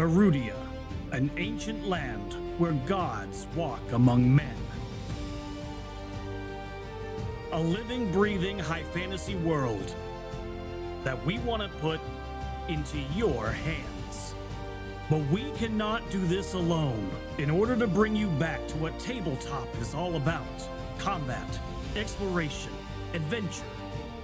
Erudia, an ancient land where gods walk among men. A living, breathing high fantasy world that we want to put into your hands. But we cannot do this alone. In order to bring you back to what tabletop is all about, combat, exploration, adventure,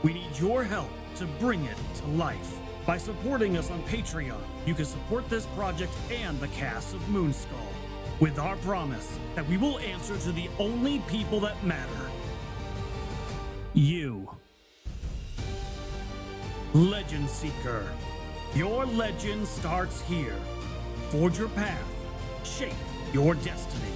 we need your help to bring it to life. By supporting us on Patreon, you can support this project and the cast of Moonskull, with our promise that we will answer to the only people that matter. You. Legend Seeker. Your legend starts here. Forge your path. Shape your destiny.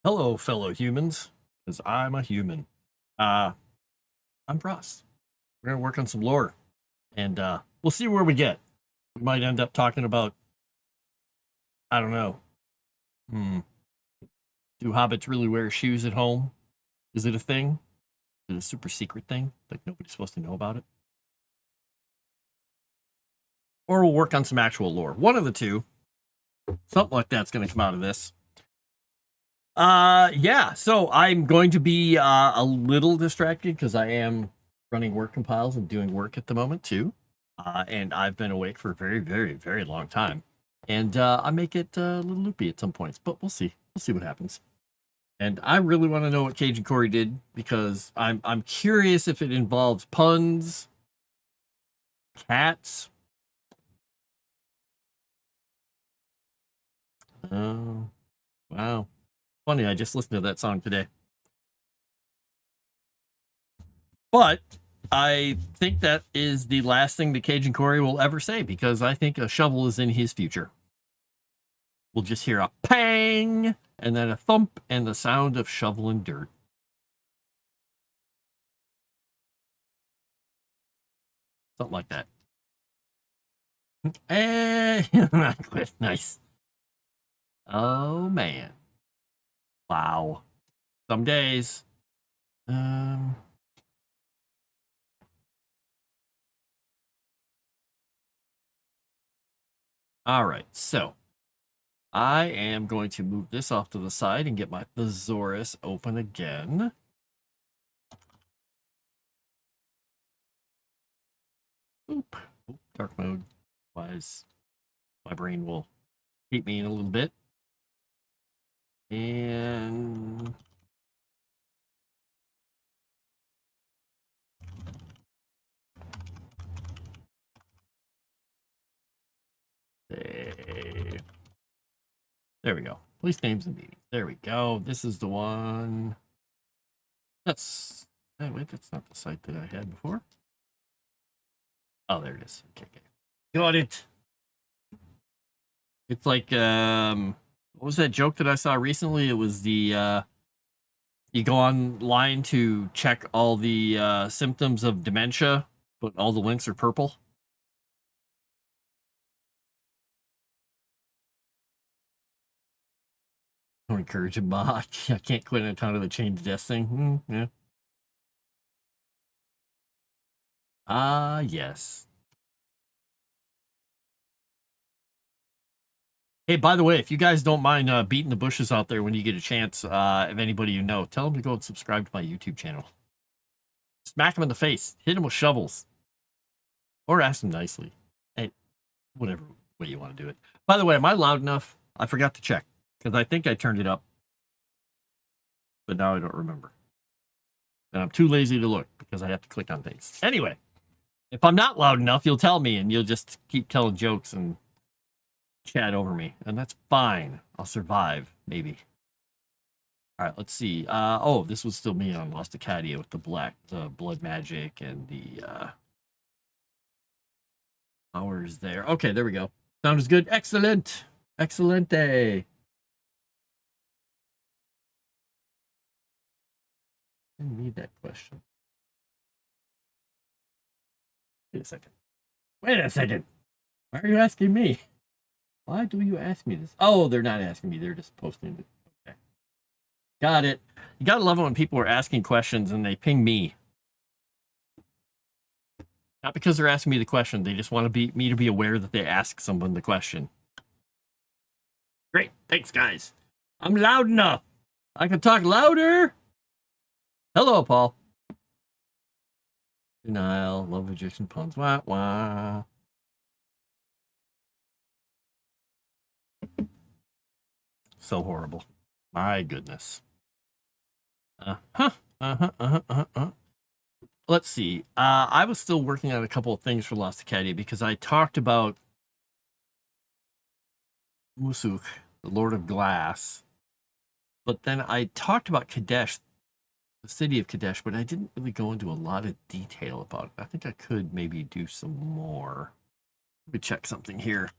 Hello, fellow humans, because I'm a human. I'm Froste. We're going to work on some lore, and we'll see where we get. We might end up talking about, I don't know. Do hobbits really wear shoes at home? Is it a thing? Is it a super secret thing? Like nobody's supposed to know about it? Or we'll work on some actual lore. One of the two. Something like that's going to come out of this. Yeah, so I'm going to be a little distracted because I am running work compiles and doing work at the moment too. And I've been awake for a very, very, very long time. And I may get a little loopy at some points, but we'll see. We'll see what happens. And I really want to know what Cage and Corey did because I'm curious if it involves puns, cats. Oh, wow. Funny, I just listened to that song today. But I think that is the last thing that Cage and Corey will ever say because I think a shovel is in his future. We'll just hear a pang and then a thump and the sound of shoveling dirt. Something like that. And nice. Oh, man. Wow. Some days. All right, so I am going to move this off to the side and get my thesaurus open again. Oop. Dark mode. Otherwise, my brain will hate me in a little bit. And there we go. Police names and meetings. There we go. This is the one. That's wait, that's not the site that I had before. Oh, there it is. Okay. Got it. It's like what was that joke that I saw recently? It was the you go online to check all the symptoms of dementia, but all the links are purple. Don't encourage a bot. I can't quit on account of the change death thing. Yeah. Yes. Hey, by the way, if you guys don't mind beating the bushes out there when you get a chance, if anybody you know, tell them to go and subscribe to my YouTube channel. Smack them in the face. Hit them with shovels. Or ask them nicely. Hey, whatever way you want to do it. By the way, am I loud enough? I forgot to check because I think I turned it up, but now I don't remember. And I'm too lazy to look because I have to click on things. Anyway, if I'm not loud enough, you'll tell me and you'll just keep telling jokes and chat over me. And that's fine. I'll survive, maybe. All right, let's see. Oh, this was still me on Lost Acadia with the blood magic and the powers there. Okay, there we go. Sounds good. Excellent. Excelente. I need that question. Wait a second. Wait a second. Why are you asking me? Why do you ask me this? Oh, they're not asking me. They're just posting it. Okay. Got it. You gotta love it when people are asking questions and they ping me. Not because they're asking me the question. They just want me to be aware that they ask someone the question. Great. Thanks, guys. I'm loud enough. I can talk louder. Hello, Paul. Denial. Love Egyptian puns. Wah, wah. So horrible. My goodness. Let's see. I was still working on a couple of things for Lost Acadia because I talked about Musuk, the Lord of Glass. But then I talked about Kadesh, the city of Kadesh, but I didn't really go into a lot of detail about it. I think I could maybe do some more. Let me check something here.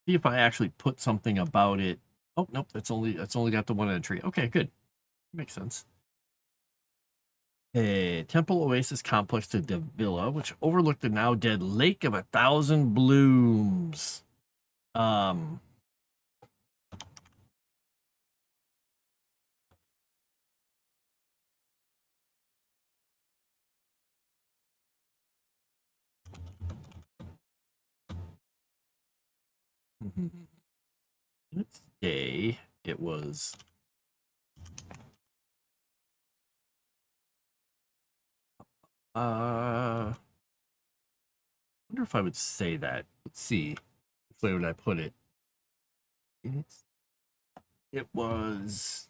See if I actually put something about it. Oh, nope, it's only got the one entry. Okay, good. Makes sense. A temple oasis complex to Davila, which overlooked the now dead Lake of 1,000 Blooms. Let's say it was. I wonder if I would say that. Let's see. Which way would I put it? It was.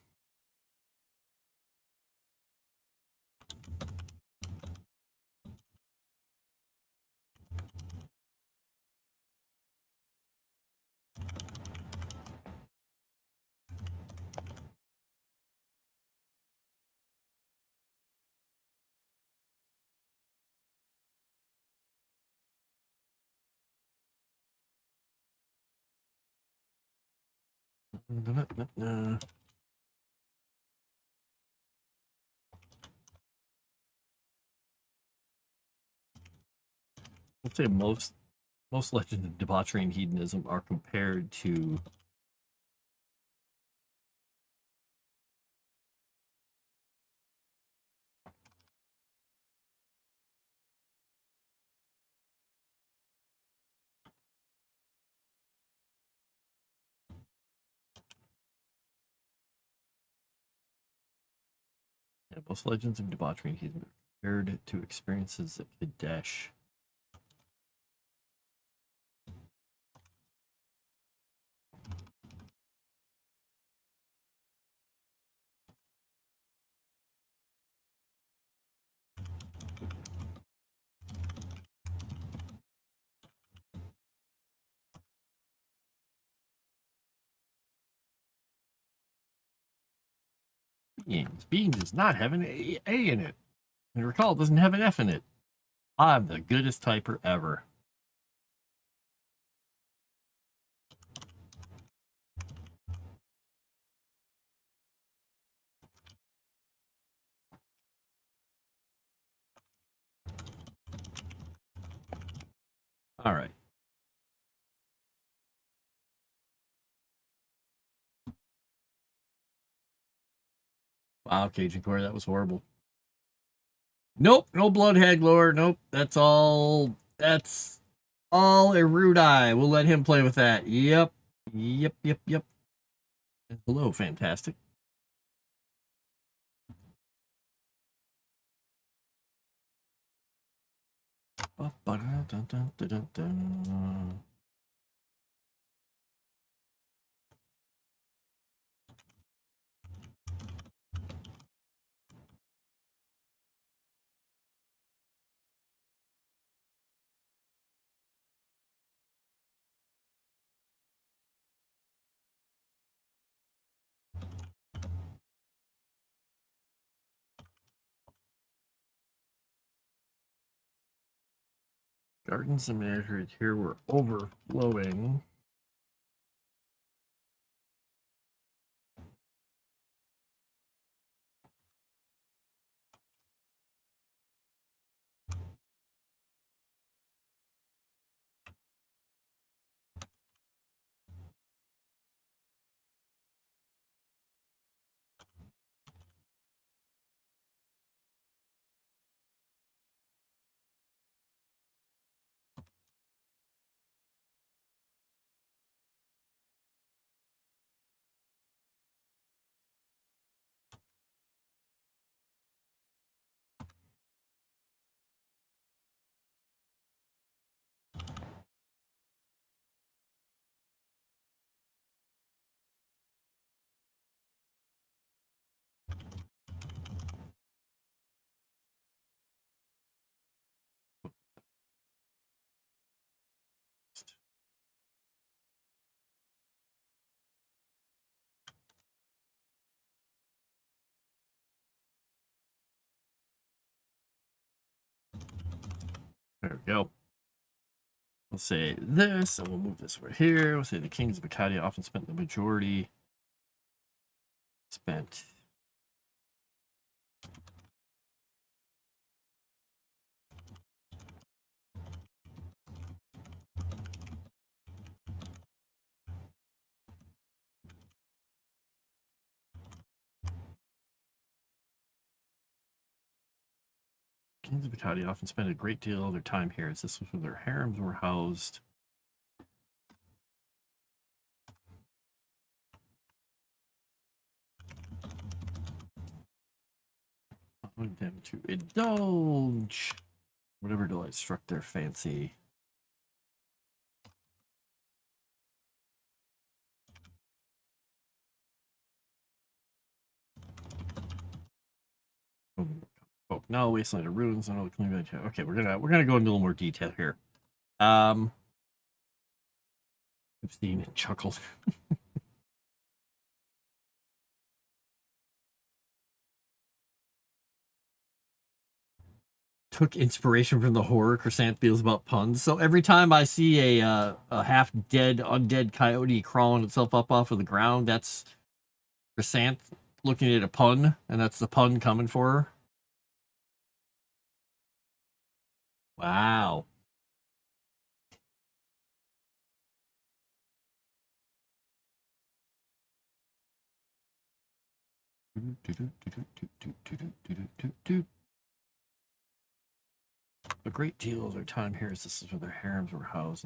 Let's say most legends of debauchery and hedonism are compared to most legends of debauchery and hedonism compared to experiences at Kadesh. Being does not have an A in it. And recall, it doesn't have an F in it. I'm the goodest typer ever. All right. Wow, Cajun Core, that was horrible. Nope, no blood haglor. Nope, that's all Erudi. We'll let him play with that. Yep. Hello, fantastic. Gardens and measures here were overflowing. There we go. We'll say this, and we'll move this over here. We'll say the kings of Acadia often spent the majority. Spent. Kings of Acadia often spent a great deal of their time here, as this was where their harems were housed. Allowing them to indulge whatever delight struck their fancy. Oh, now wasteland of ruins and all the clean. Okay, we're gonna go into a little more detail here. I've seen and chuckled. Took inspiration from the horror Crescent feels about puns. So every time I see a half dead undead coyote crawling itself up off of the ground, that's Crescent looking at a pun, and that's the pun coming for her. Wow. A great deal of their time here is this is where their harems were housed.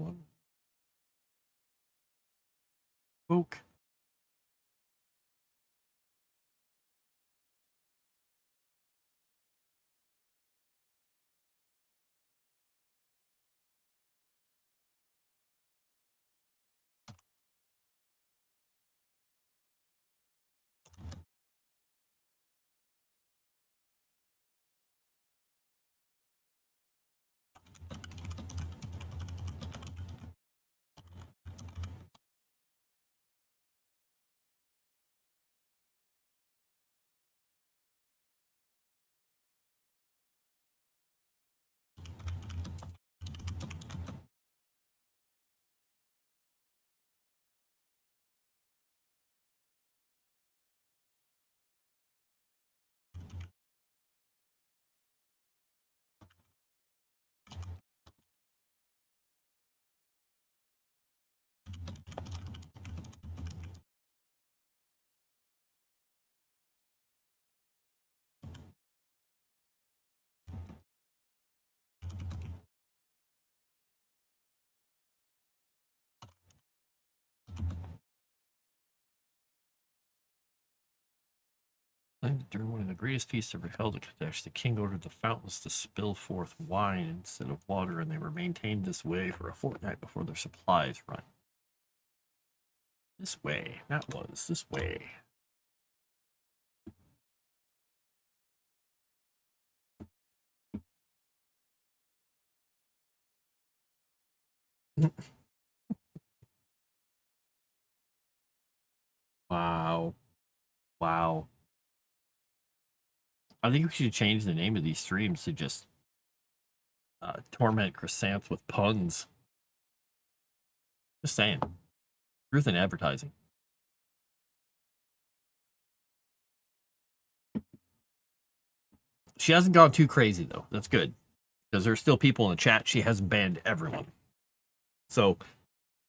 Folk. During one of the greatest feasts ever held at Kadesh, the king ordered the fountains to spill forth wine instead of water, and they were maintained this way for a fortnight before their supplies run. This way, that was this way. Wow. Wow. I think we should change the name of these streams to just torment Chrysanth with puns. Just saying. Truth in advertising. She hasn't gone too crazy, though. That's good. Because there's still people in the chat. She hasn't banned everyone. So,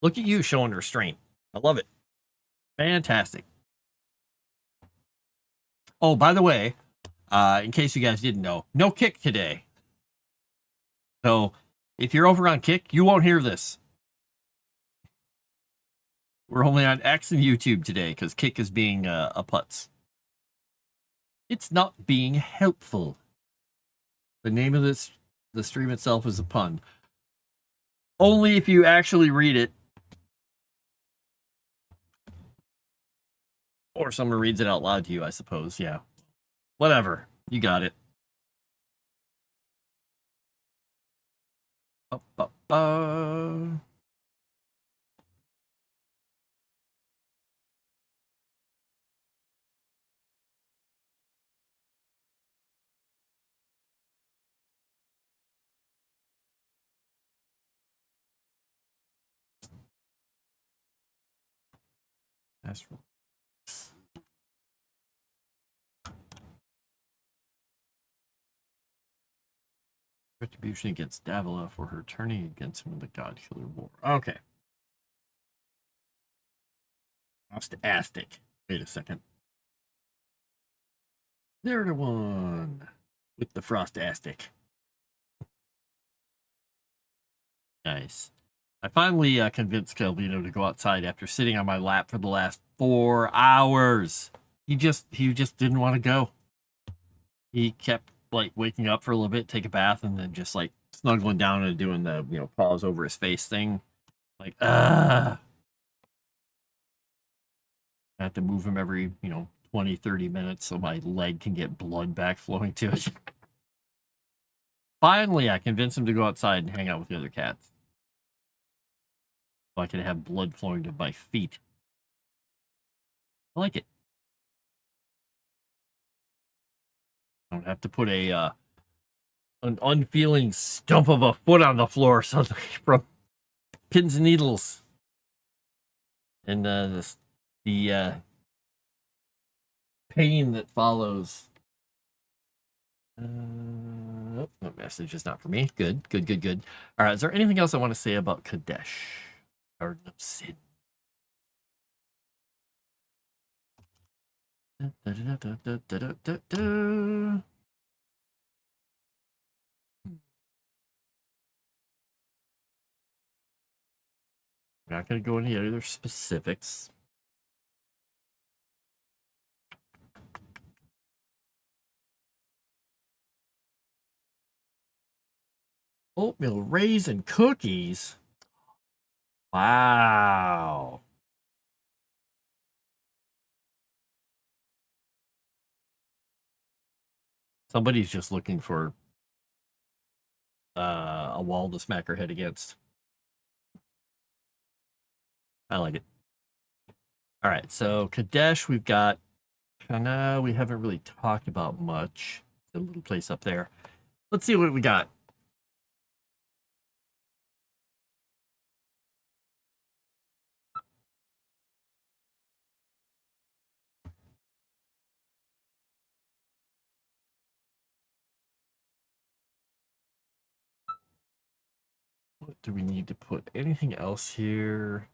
look at you showing restraint. I love it. Fantastic. Oh, by the way, in case you guys didn't know, no Kick today. So, if you're over on Kick, you won't hear this. We're only on X and YouTube today because Kick is being a putz. It's not being helpful. The name of the stream itself is a pun. Only if you actually read it. Or someone reads it out loud to you, I suppose. Yeah. Whatever. You got it. Astral. Retribution against Davila for her turning against him in the God Killer War. Okay. Frostewritten. Wait a second. There's the one with the Frostewritten. Nice. I finally convinced Calvino to go outside after sitting on my lap for the last 4 hours. He just didn't want to go. He kept like waking up for a little bit, take a bath, and then just like snuggling down and doing the paws over his face thing. Like, I have to move him every 20, 30 minutes so my leg can get blood back flowing to it. Finally, I convinced him to go outside and hang out with the other cats. So I can have blood flowing to my feet. I like it. I don't have to put an unfeeling stump of a foot on the floor suddenly from pins and needles. And the pain that follows. Oh, no message is not for me. Good. All right, is there anything else I want to say about Kadesh? Garden of Sin. I'm not going to go into any other specifics. Oatmeal raisin cookies. Wow. Somebody's just looking for a wall to smack her head against. I like it. All right, so Kadesh, we've got Kana. We haven't really talked about much. The little place up there. Let's see what we got. What do we need to put? Anything else here?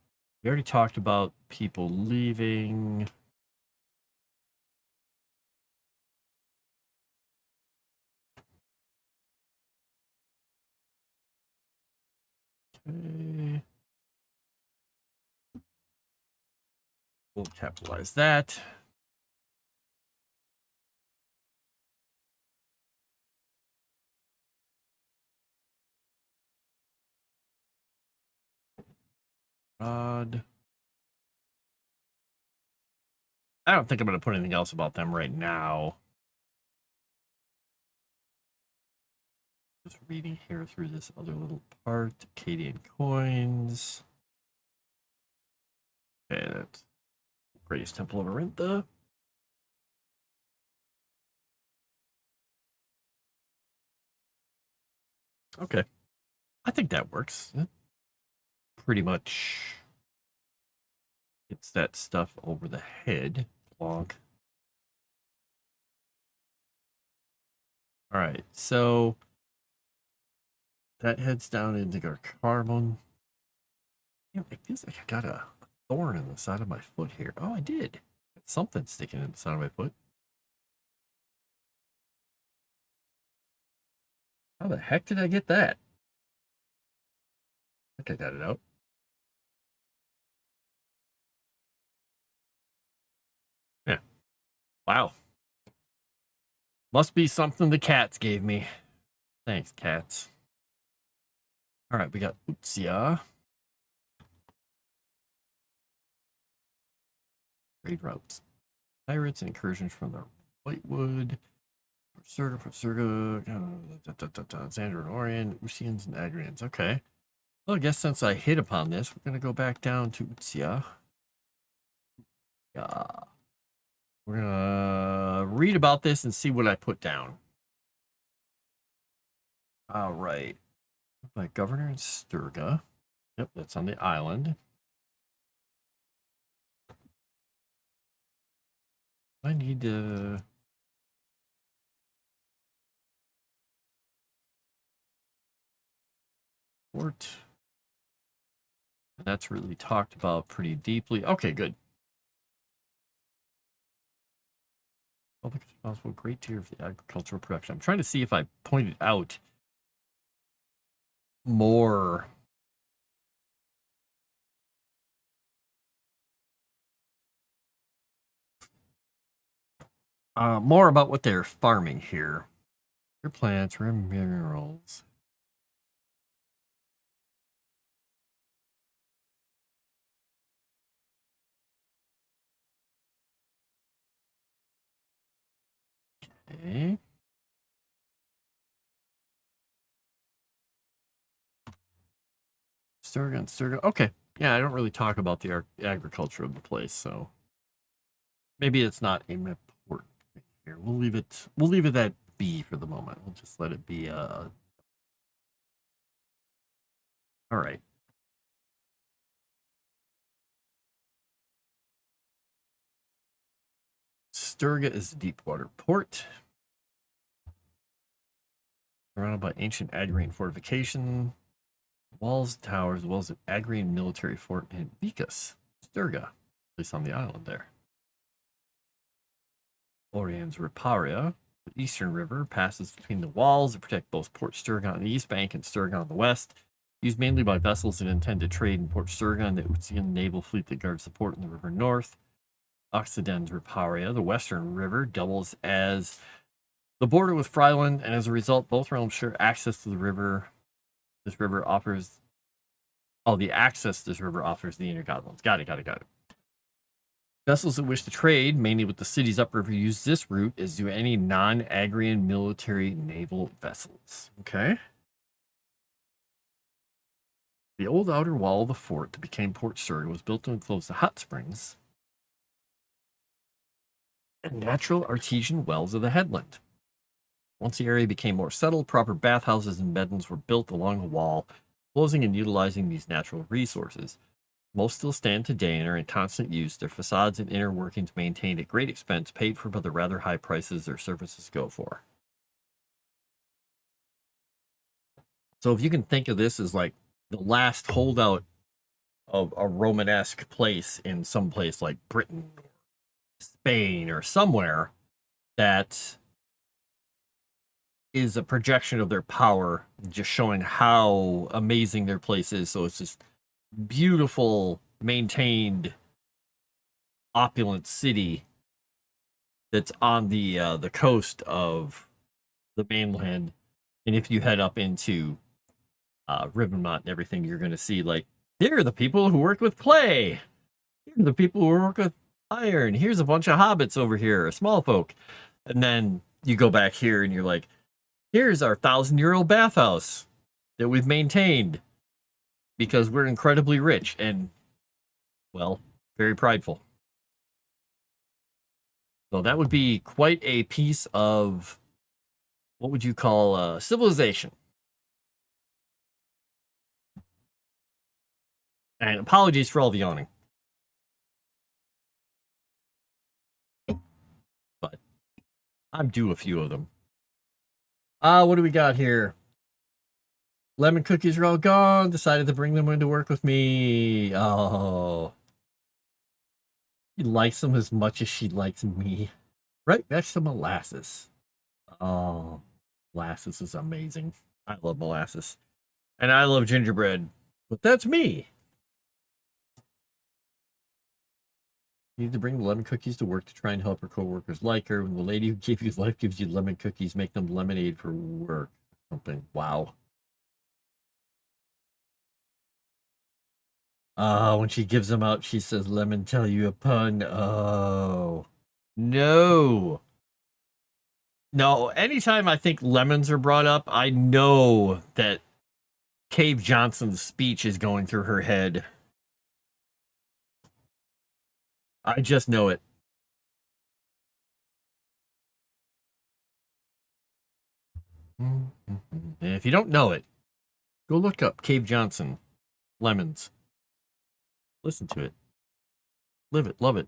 We already talked about people leaving. Okay. We'll capitalize that. Odd. I don't think I'm going to put anything else about them right now. Just reading here through this other little part. Acadian coins. Okay, that's Greatest Temple of Arintha. Okay. I think that works. That pretty much gets that stuff over the head. Plonk. All right, so that heads down into our carbon. Yeah, it feels like I got a thorn in the side of my foot here. Oh, I did. Got something sticking in the side of my foot. How the heck did I get that? I think I got it out. Yeah. Wow. Must be something the cats gave me. Thanks, cats. All right, we got Utsia. Trade routes. Pirates and incursions from the Whitewood. Surga, Xander and Orion, Usians and Agrians. Okay. Well, I guess since I hit upon this, we're going to go back down to Utsia. We're going to read about this and see what I put down. All right. My governor in Sturga. Yep, that's on the island. I need to... Port. And that's really talked about pretty deeply. Okay, good. Public responsible, great tier for the agricultural production. I'm trying to see if I pointed out more more about what they're farming here. Rare plants, rare minerals. Okay. Sturga. Okay. Yeah, I don't really talk about the agriculture of the place, so maybe it's not important here. We'll leave it at B for the moment. We'll just let it be all right. Sturga is a deep water port. Surrounded by ancient Agrian fortification. Walls, towers, as well as an Agrian military fort in Vicus, Sturga, at least on the island there. Orion's Riparia, the eastern river, passes between the walls to protect both Port Sturga on the east bank and Sturga on the west. Used mainly by vessels that intend to trade in Port Sturga and the Utsian naval fleet that guards the port in the river north. Occiden's Riparia, the western river, doubles as the border with Fryland, and as a result, both realms share access to the river. This river offers... Oh, the access this river offers the inner Godlands. Got it. Vessels that wish to trade, mainly with the cities upriver, use this route, as do any non-Agrian military naval vessels. Okay. The old outer wall of the fort that became Port Sturga was built to enclose the hot springs and natural artesian wells of the headland. Once the area became more settled, proper bathhouses and bedrooms were built along the wall, closing and utilizing these natural resources. Most still stand today and are in constant use, their facades and inner workings maintained at great expense, paid for by the rather high prices their services go for. So if you can think of this as like the last holdout of a Romanesque place in some place like Britain or Spain or somewhere that is a projection of their power, just showing how amazing their place is. So it's just beautiful, maintained, opulent city that's on the coast of the mainland. And if you head up into Rivenmont and everything, you're going to see, like, here are the people who work with clay. Here are the people who work with iron. Here's a bunch of hobbits over here, small folk. And then you go back here and you're like, here's our 1,000-year-old bathhouse that we've maintained because we're incredibly rich and, well, very prideful. So that would be quite a piece of, what would you call, civilization. And apologies for all the yawning. But I'm due a few of them. What do we got here? Lemon cookies are all gone. Decided to bring them into work with me. Oh. She likes them as much as she likes me. Right next to molasses. Oh, molasses is amazing. I love molasses. And I love gingerbread. But that's me. You need to bring the lemon cookies to work to try and help her coworkers like her. When the lady who gave you life gives you lemon cookies, make them lemonade for work. Something. Wow. When she gives them out, she says, "Lemon, tell you a pun." Oh. No. No, anytime I think lemons are brought up, I know that Cave Johnson's speech is going through her head. I just know it. And if you don't know it, go look up Cave Johnson, Lemons. Listen to it. Live it. Love it.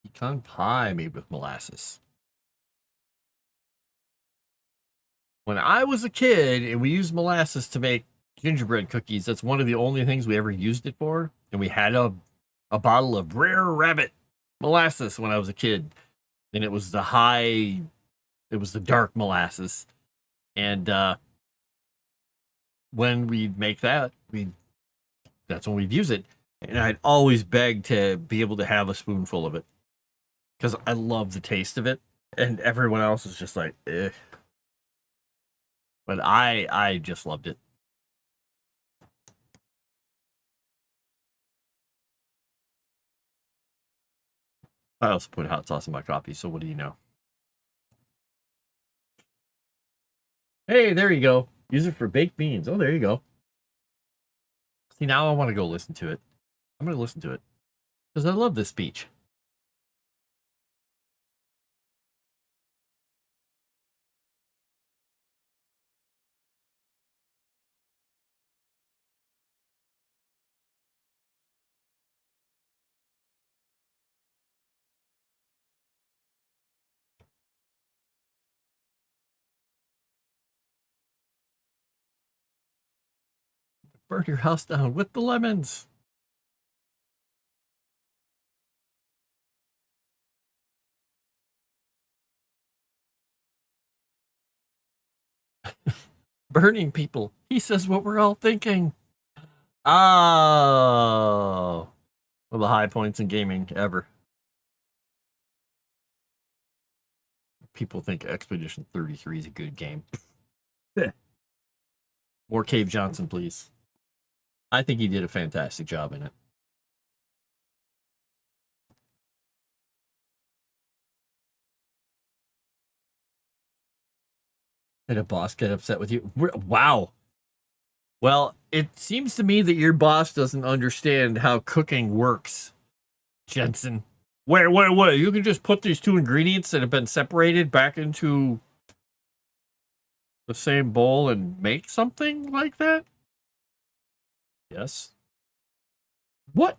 Pecan pie made with molasses. When I was a kid and we used molasses to make gingerbread cookies, that's one of the only things we ever used it for. And we had a bottle of Rare Rabbit molasses when I was a kid. And it was the dark molasses. And when we'd make that, that's when we'd use it. And I'd always beg to be able to have a spoonful of it because I love the taste of it. And everyone else is just like, eh. But I just loved it. I also put hot sauce in my coffee, so what do you know? Hey, there you go. Use it for baked beans. Oh, there you go. See, now I want to go listen to it. I'm going to listen to it because I love this speech. Burn your house down with the lemons. Burning people. He says what we're all thinking. Oh. One of the high points in gaming ever. People think Expedition 33 is a good game. More Cave Johnson, please. I think he did a fantastic job in it. Did a boss get upset with you? Wow. Well, it seems to me that your boss doesn't understand how cooking works, Jensen. Wait. You can just put these two ingredients that have been separated back into the same bowl and make something like that? Yes. What?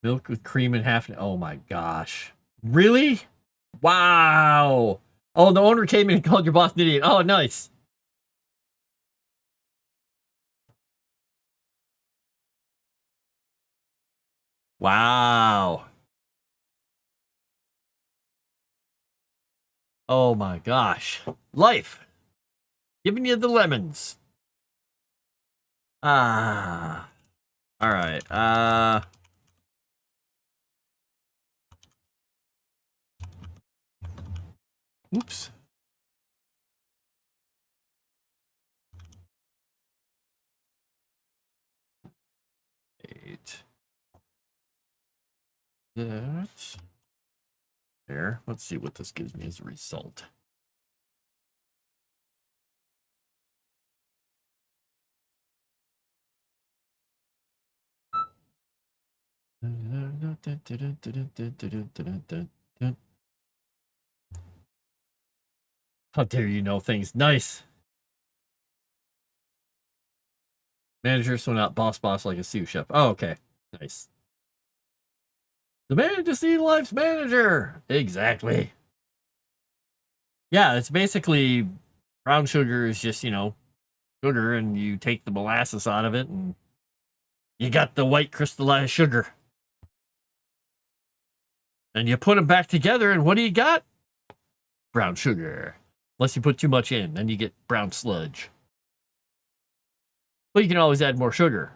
Milk with cream and half. Oh my gosh. Really? Wow. Oh, the owner came in and called your boss an idiot. Oh, nice. Wow. Oh my gosh. Life. Giving you the lemons. Ah. All right. Oops. Eight. That. There. Let's see what this gives me as a result. How dare you know things? Nice. Manager, so not boss like a sous chef. Oh, okay. Nice. The man to see life's manager. Exactly. Yeah, it's basically brown sugar is just, sugar, and you take the molasses out of it, and you got the white crystallized sugar. And you put them back together, and what do you got? Brown sugar. Unless you put too much in, then you get brown sludge. But you can always add more sugar.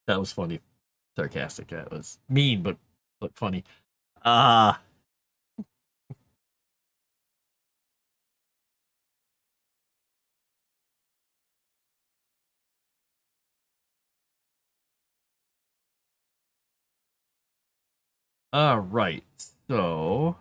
That was funny. Sarcastic. That was mean, but funny. All right. So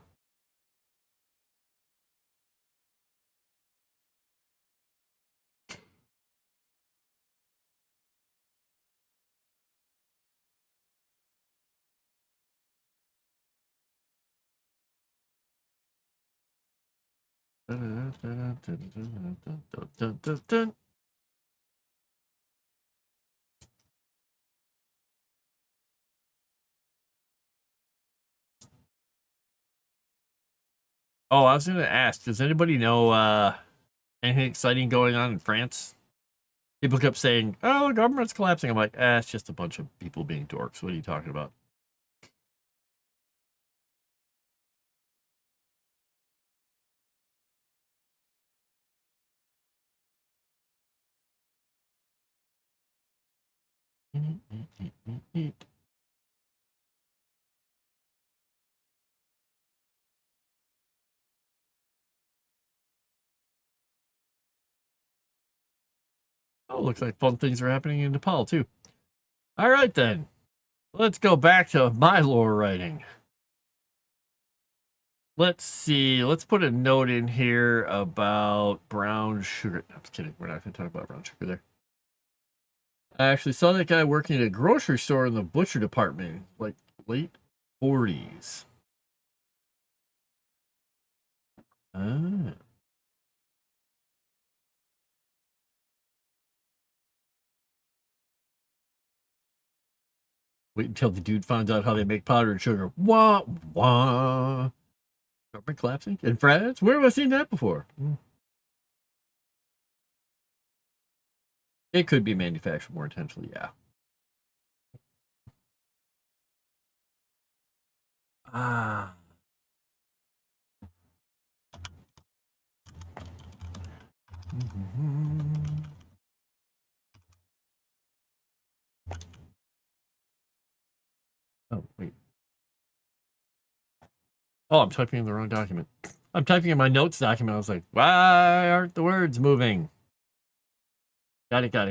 oh, I was gonna ask, does anybody know anything exciting going on in France? People kept saying, "Oh, the government's collapsing." I'm like, it's just a bunch of people being dorks. What are you talking about? Oh, looks like fun things are happening in Nepal too. All right then, let's go back to my lore writing. Let's see. Let's put a note in here about brown sugar. I'm just kidding. We're not going to talk about brown sugar there. I actually saw that guy working at a grocery store in the butcher department, like late 40s. Ah. Wait until the dude finds out how they make powdered sugar. Wah, wah. Government collapsing? In France? Where have I seen that before? It could be manufactured more intentionally, yeah. Ah. Oh, wait. Oh, I'm typing in the wrong document. I'm typing in my notes document. I was like, why aren't the words moving? Got it. Boom,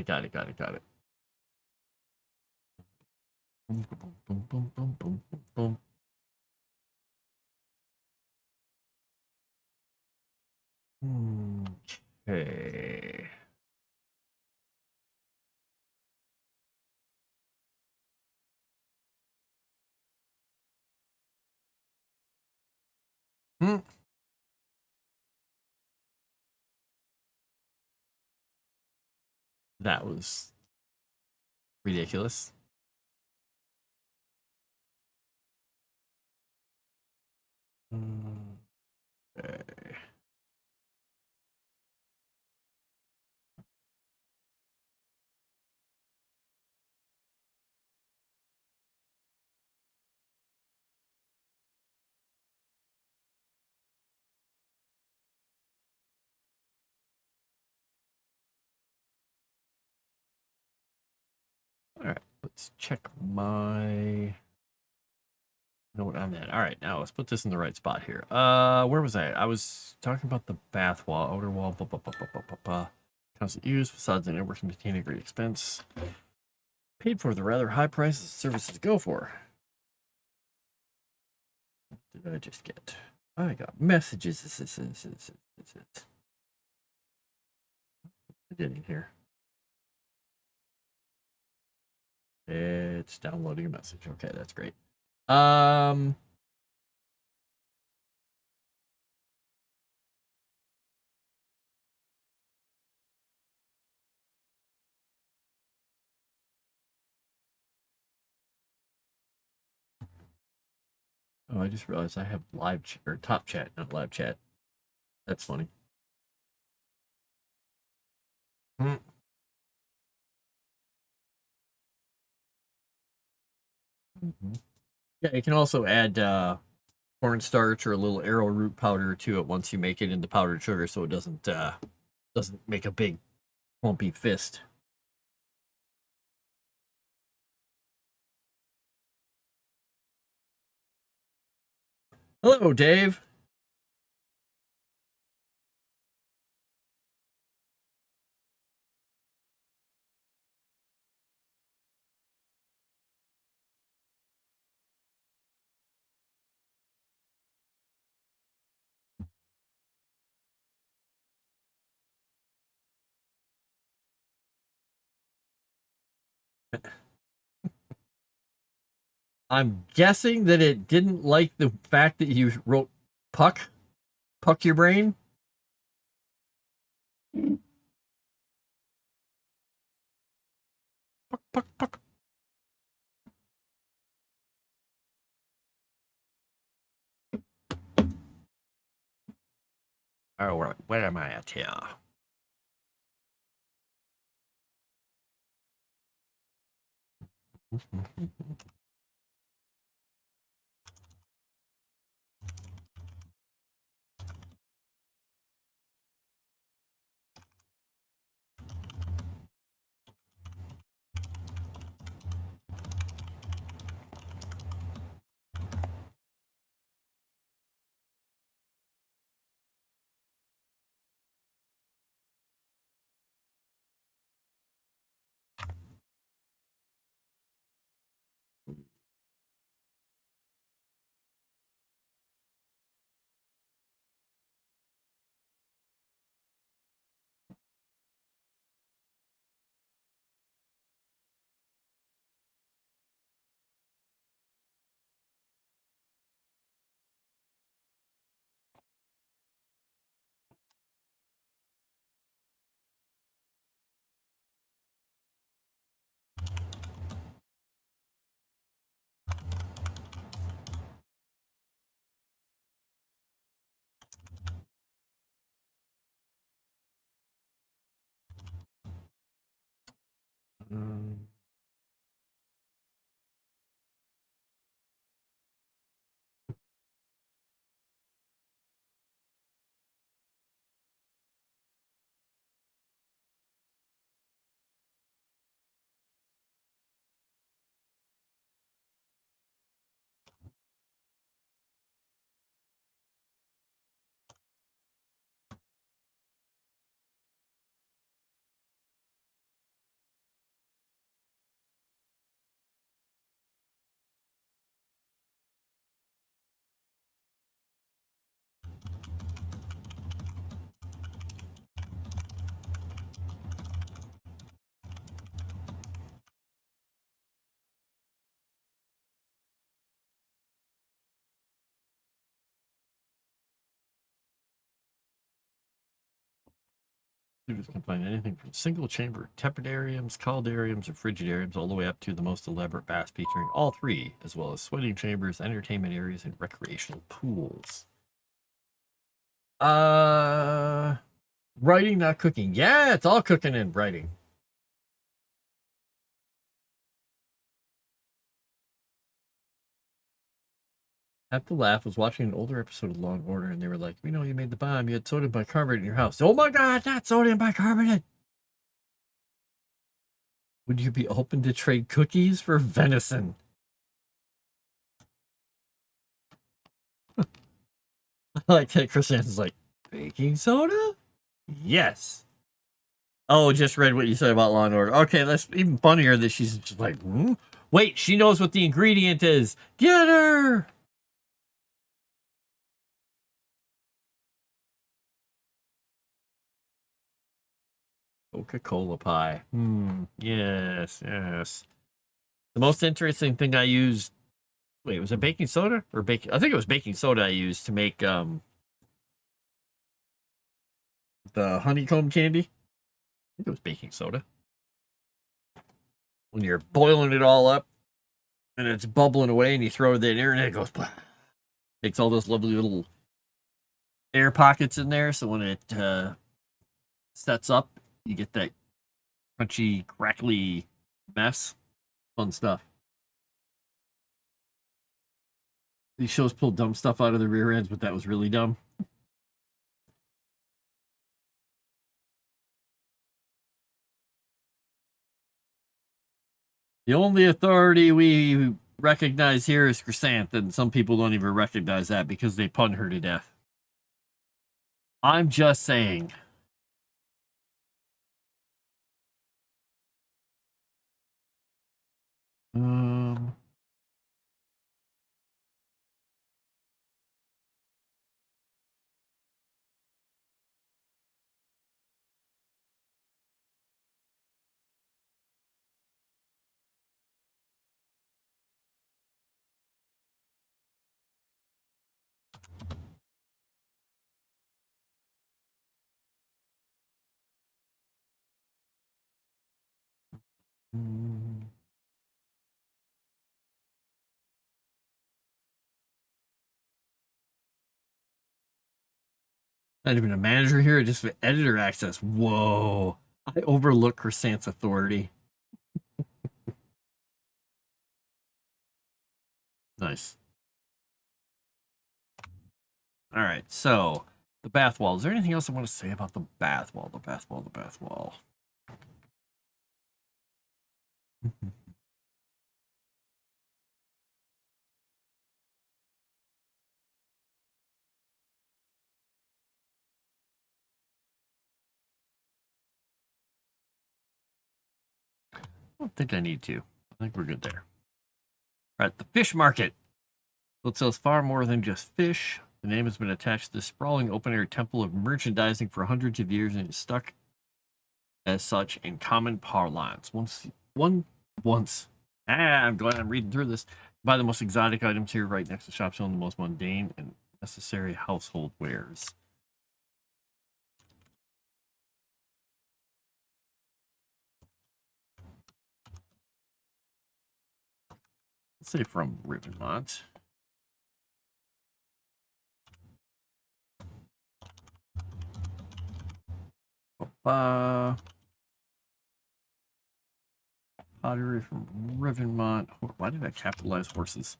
boom, boom, boom, boom, boom. Okay. That was ridiculous. Okay. All right, let's check my note on that. All right, now let's put this in the right spot here. Where was I? I was talking about the bath wall, outer wall, constant use, facades and networks contain a great expense. Paid for the rather high prices services go for. What did I just get? I got messages. I did it here. It's downloading a message. Okay, that's great. Oh, I just realized I have live or top chat, not live chat. That's funny. Hmm. Mm-hmm. Yeah, you can also add cornstarch or a little arrowroot powder to it once you make it into powdered sugar, so it doesn't make a big clumpy fist. Hello, Dave. I'm guessing that it didn't like the fact that you wrote puck your brain. Puck. Oh, where am I at here? Um, Students can find anything from single chamber tepidariums, caldariums, or frigidariums, all the way up to the most elaborate baths featuring all three, as well as sweating chambers, entertainment areas, and recreational pools. Writing, not cooking. Yeah, it's all cooking and writing. I have to laugh. I was watching an older episode of Law and Order, and they were like, "We know you made the bomb. You had sodium bicarbonate in your house." Oh my God, not sodium bicarbonate! Would you be open to trade cookies for venison? I like that Chris Hansen's like, baking soda? Yes. Oh, just read what you said about Law and Order. Okay, that's even funnier that she's just like, hmm? Wait, she knows what the ingredient is. Get her! Coca-Cola pie. Yes, yes. The most interesting thing I used. Wait, was it baking soda or baking? I think it was baking soda I used to make the honeycomb candy. I think it was baking soda. When you're boiling it all up and it's bubbling away, and you throw it in there, and it goes. Blah. Makes all those lovely little air pockets in there, so when it sets up, you get that crunchy, crackly mess. Fun stuff. These shows pull dumb stuff out of the rear ends, but that was really dumb. The only authority we recognize here is Chrysanth, and some people don't even recognize that because they pun her to death. I'm just saying. Not even a manager here, just editor access. Whoa. I overlook Chrysanth's authority. Nice. All right, so the bath wall. Is there anything else I want to say about the bath wall? The bath wall, the bath wall. I don't think I need to. I think we're good there. All right, the fish market. So it sells far more than just fish. The name has been attached to the sprawling open-air temple of merchandising for hundreds of years and is stuck as such in common parlance. I'm glad I'm reading through this. Buy the most exotic items here right next to shop selling the most mundane and necessary household wares. Let's say from Rivenmont. Pottery from Rivenmont. Why did I capitalize horses?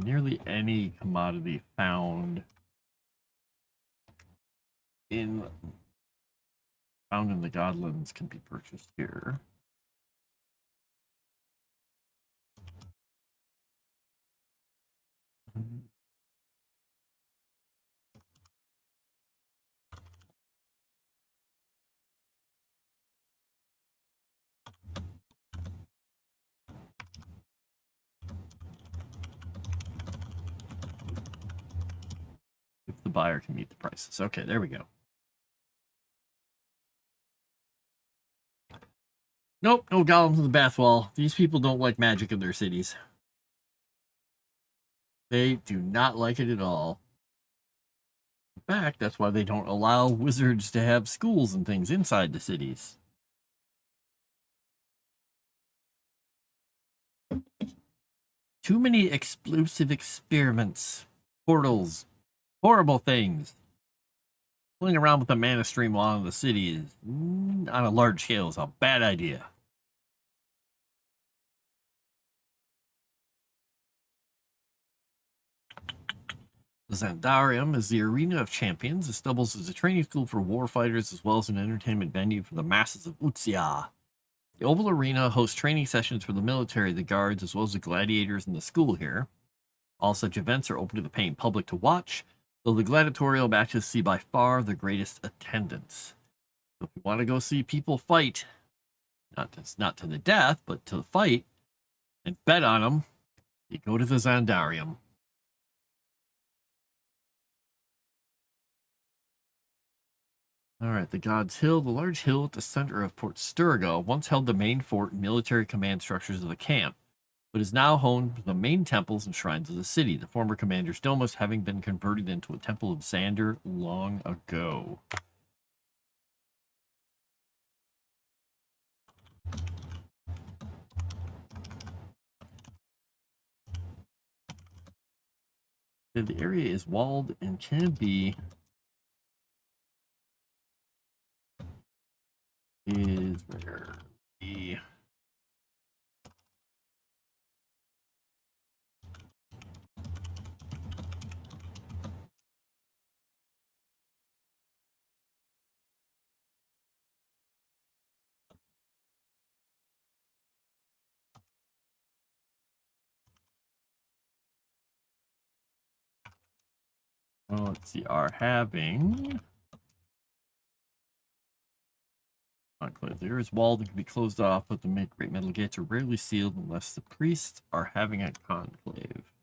Nearly any commodity found in the Godlands can be purchased here. If the buyer can meet the prices. Okay, there we go. Nope, no golems in the bath wall. These people don't like magic in their cities. They do not like it at all. In fact, that's why they don't allow wizards to have schools and things inside the cities. Too many explosive experiments, portals, horrible things. Playing around with the mana stream while in the city is, on a large scale, is a bad idea. The Zandarium is the arena of champions. It doubles as a training school for warfighters as well as an entertainment venue for the masses of Utsya. The Oval Arena hosts training sessions for the military, the guards, as well as the gladiators in the school here. All such events are open to the paying public to watch, though the gladiatorial matches see by far the greatest attendance. So if you want to go see people fight, not to the death, but to the fight, and bet on them, you go to the Zandarium. All right, the God's Hill, the large hill at the center of Port Sturga, once held the main fort and military command structures of the camp, but is now home to the main temples and shrines of the city, the former commander's domus having been converted into a temple of Xander long ago. The area is walled and can be is where the let's see, are having enclave. The area is walled and can be closed off, but the great metal gates are rarely sealed unless the priests are having a conclave.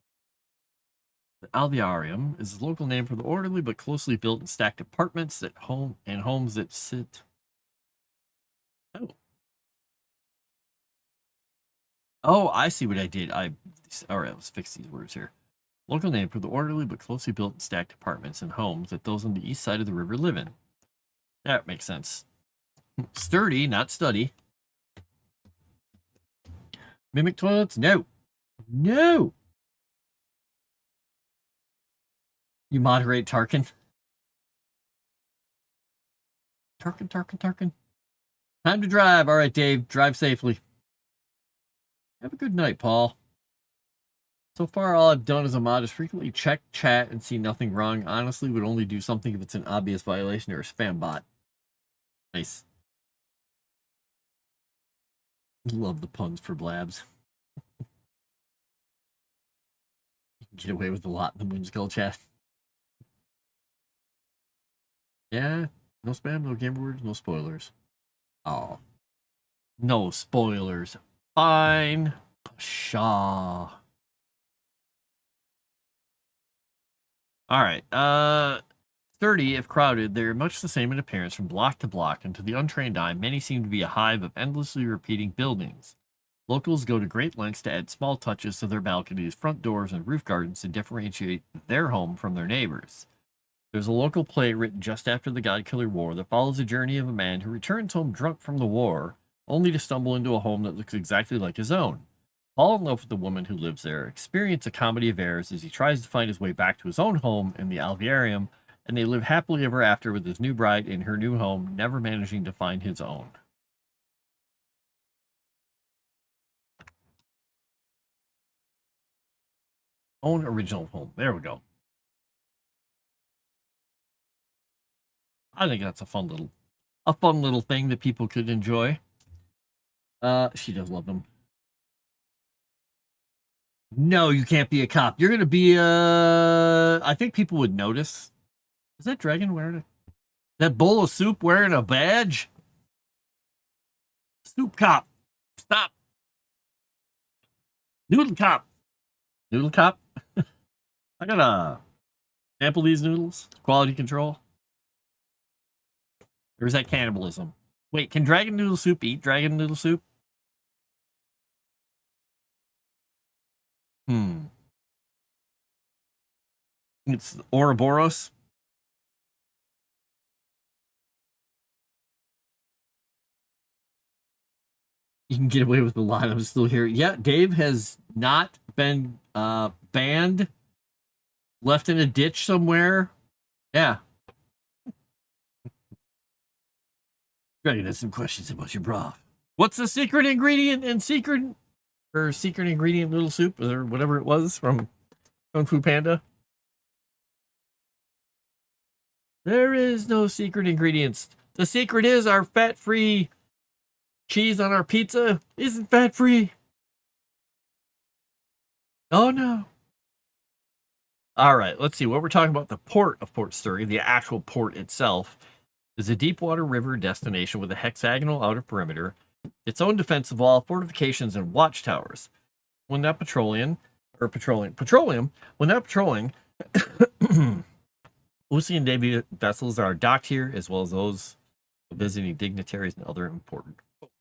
The Alvearium is the local name for the orderly but closely built and stacked apartments at home and homes that sit. Oh, I see what I did. All right, let's fix these words here. Local name for the orderly but closely built and stacked apartments and homes that those on the east side of the river live in. That makes sense. Sturdy, not study. Mimic toilets? No. No. You moderate Tarkin. Tarkin. Time to drive. All right, Dave. Drive safely. Have a good night, Paul. So far, all I've done as a mod is frequently check chat and see nothing wrong. Honestly, would only do something if it's an obvious violation or a spam bot. Nice. Love the puns for Blabs. You can get away with a lot in the Moonskull chat. Yeah, no spam, no gamer words, no spoilers. Oh. No spoilers. Fine. Pshaw. Alright, 30, if crowded, they're much the same in appearance from block to block, and to the untrained eye, many seem to be a hive of endlessly repeating buildings. Locals go to great lengths to add small touches to their balconies, front doors, and roof gardens to differentiate their home from their neighbors. There's a local play written just after the God-Killer War that follows the journey of a man who returns home drunk from the war, only to stumble into a home that looks exactly like his own. Fall in love with the woman who lives there, experience a comedy of errors as he tries to find his way back to his own home in the Alvearium, and they live happily ever after with his new bride in her new home, never managing to find his own. Own original home. There we go. I think that's a fun little thing that people could enjoy. She does love them. No, you can't be a cop. You're gonna be I think people would notice. Is that dragon wearing that bowl of soup wearing a badge? Soup cop. Stop. Noodle cop. Noodle cop. I gotta sample these noodles. Quality control. Or is that cannibalism? Wait, can dragon noodle soup eat dragon noodle soup? It's Ouroboros. You can get away with a lot. I'm still here. Yeah, Dave has not been banned, left in a ditch somewhere. Yeah. Dragon has some questions about your broth. What's the secret ingredient in secret ingredient noodle soup or whatever it was from Kung Fu Panda? There is no secret ingredients. The secret is our fat-free cheese on our pizza isn't fat-free. Oh, no. All right, let's see what we're talking about. The port of Port Sturgis, the actual port itself, is a deep water river destination with a hexagonal outer perimeter, its own defensive wall, fortifications, and watchtowers. When not petroleum, when not patrolling, Uzi and Navy vessels are docked here, as well as those visiting dignitaries and other important folk.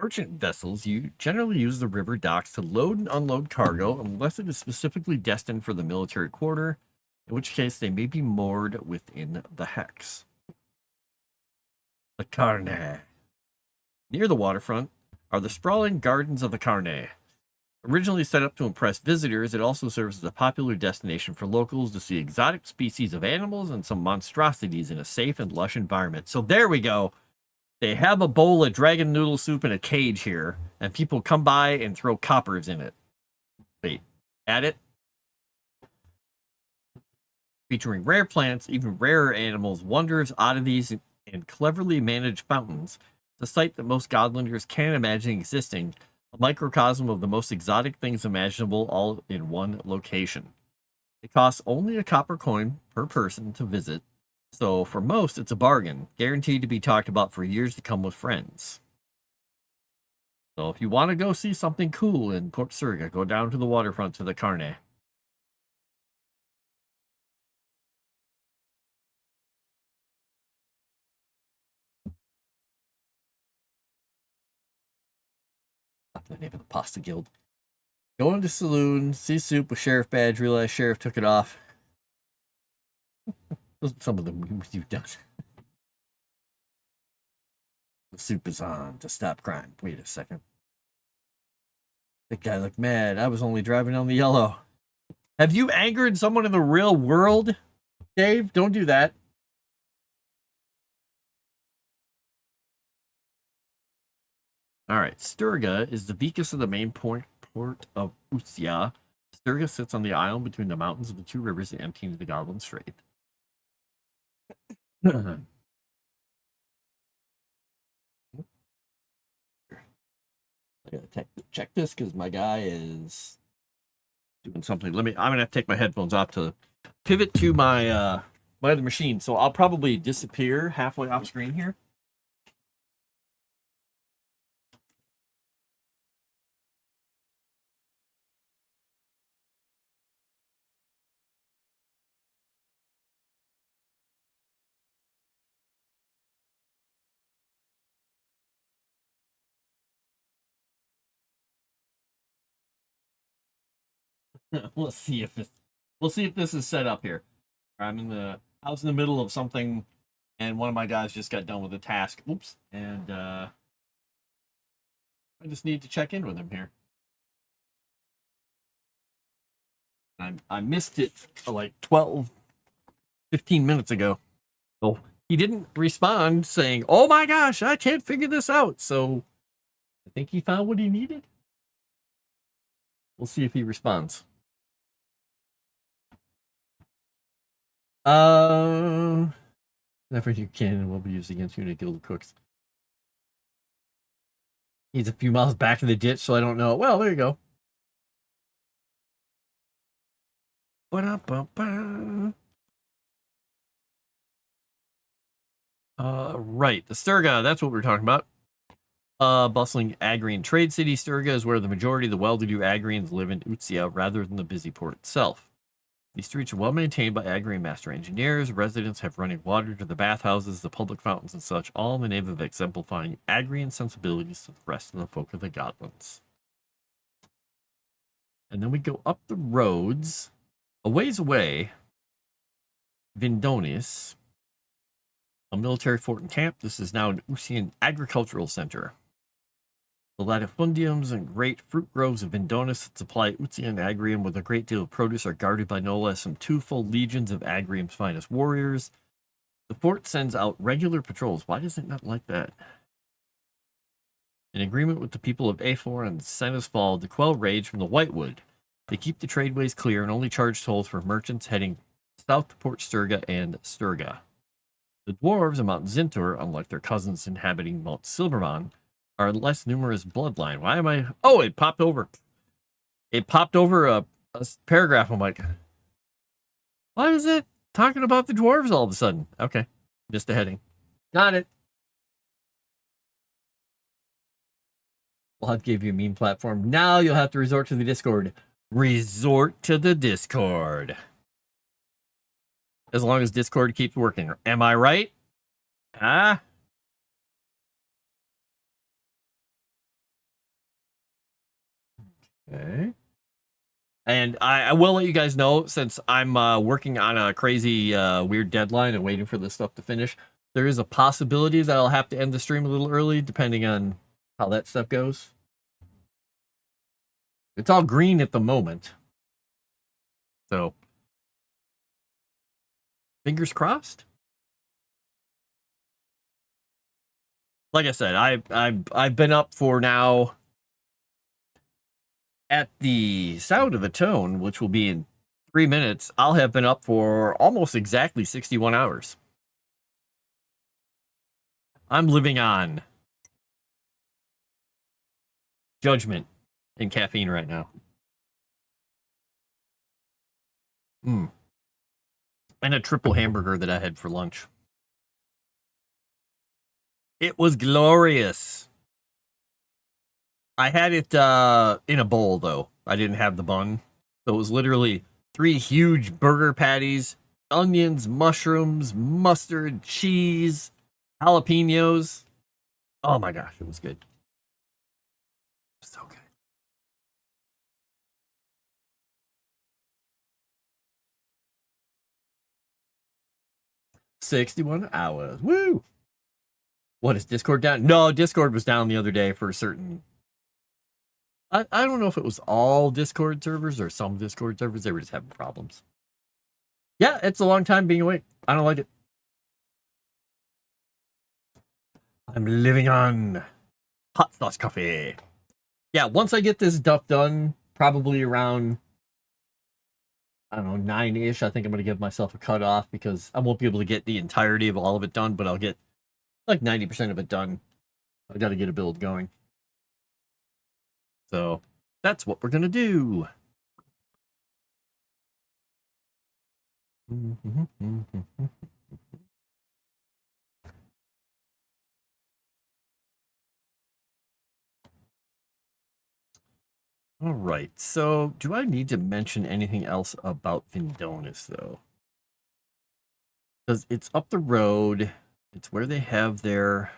Merchant vessels generally use the river docks to load and unload cargo, unless it is specifically destined for the military quarter, in which case they may be moored within the hex. The Carne. Near the waterfront are the sprawling gardens of the Carne. Originally set up to impress visitors, it also serves as a popular destination for locals to see exotic species of animals and some monstrosities in a safe and lush environment. So there we go. They have a bowl of dragon noodle soup in a cage here, and people come by and throw coppers in it. Wait, add it? Featuring rare plants, even rarer animals, wonders, oddities, and cleverly managed fountains. It's a site that most Godlanders can't imagine existing, a microcosm of the most exotic things imaginable all in one location. It costs only a copper coin per person to visit, so for most it's a bargain, guaranteed to be talked about for years to come with friends. So if you want to go see something cool in Port Sturgis, go down to the waterfront to the Carne. The name of the pasta guild. Go into saloon, see soup with sheriff badge, realize sheriff took it off. Those are some of the moves you've done. The soup is on to stop crime. Wait a second. That guy looked mad. I was only driving on the yellow. Have you angered someone in the real world, Dave? Don't do that. All right, Sturga is the weakest of the main port of Usia. Sturga sits on the island between the mountains of the two rivers that empty into the Goblin Strait. I gotta check this because my guy is doing something. I'm gonna have to take my headphones off to pivot to my my other machine. So I'll probably disappear halfway off screen here. We'll see if this is set up here. I was in the middle of something, and one of my guys just got done with a task. Oops, and I just need to check in with him here. I missed it like 12, 15 minutes ago. So he didn't respond saying, "Oh my gosh, I can't figure this out." So I think he found what he needed. We'll see if he responds. Never you can will be used against you in a guild of cooks. He's a few miles back in the ditch, so I don't know. Well, there you go. Right, the Sturga, that's what we're talking about. Bustling Agrian trade city, Sturga is where the majority of the well-to-do Agrians live in Utsya rather than the busy port itself. These streets are well maintained by Agrian master engineers. Residents have running water to the bathhouses, the public fountains, and such, all in the name of exemplifying Agrian sensibilities to the rest of the folk of the Godlands. And then we go up the roads, a ways away, Vindonis, a military fort and camp. This is now an Usian agricultural center. The latifundiums and great fruit groves of Vindonis that supply Utsian Agrium with a great deal of produce are guarded by no less than 2 full legions of Agrium's finest warriors. The fort sends out regular patrols. Why does it not like that? In agreement with the people of Afor and Senisfall to quell rage from the Whitewood, they keep the tradeways clear and only charge tolls for merchants heading south to Port Sturga and Sturga. The dwarves of Mount Zintor, unlike their cousins inhabiting Mount Silvermon, are a less numerous bloodline. Why am I... Oh, it popped over. It popped over a paragraph. I'm like, why is it talking about the dwarves all of a sudden? Okay, just a heading. Got it. Well, I've gave you a meme platform. Now you'll have to resort to the Discord. Resort to the Discord. As long as Discord keeps working. Am I right? Ah? Okay. And I will let you guys know, since I'm working on a crazy, weird deadline and waiting for this stuff to finish, there is a possibility that I'll have to end the stream a little early, depending on how that stuff goes. It's all green at the moment. So, fingers crossed. Like I said, I've been up for now, at the sound of the tone, which will be in 3 minutes, I'll have been up for almost exactly 61 hours. I'm living on judgment and caffeine right now. And a triple hamburger that I had for lunch. It was glorious. I had it in a bowl, though. I didn't have the bun. So it was literally 3 huge burger patties, onions, mushrooms, mustard, cheese, jalapenos. Oh my gosh, it was good. So good. $61 hours. Woo! What, is Discord down? No, Discord was down the other day for a certain... I don't know if it was all Discord servers or some Discord servers. They were just having problems. Yeah, it's a long time being awake. I don't like it. I'm living on hot sauce coffee. Yeah, once I get this stuff done, probably around, I don't know, 9-ish, I think I'm going to give myself a cutoff because I won't be able to get the entirety of all of it done, but I'll get like 90% of it done. I got to get a build going. So that's what we're going to do. All right. So do I need to mention anything else about Vindonis, though? Because it's up the road. It's where they have their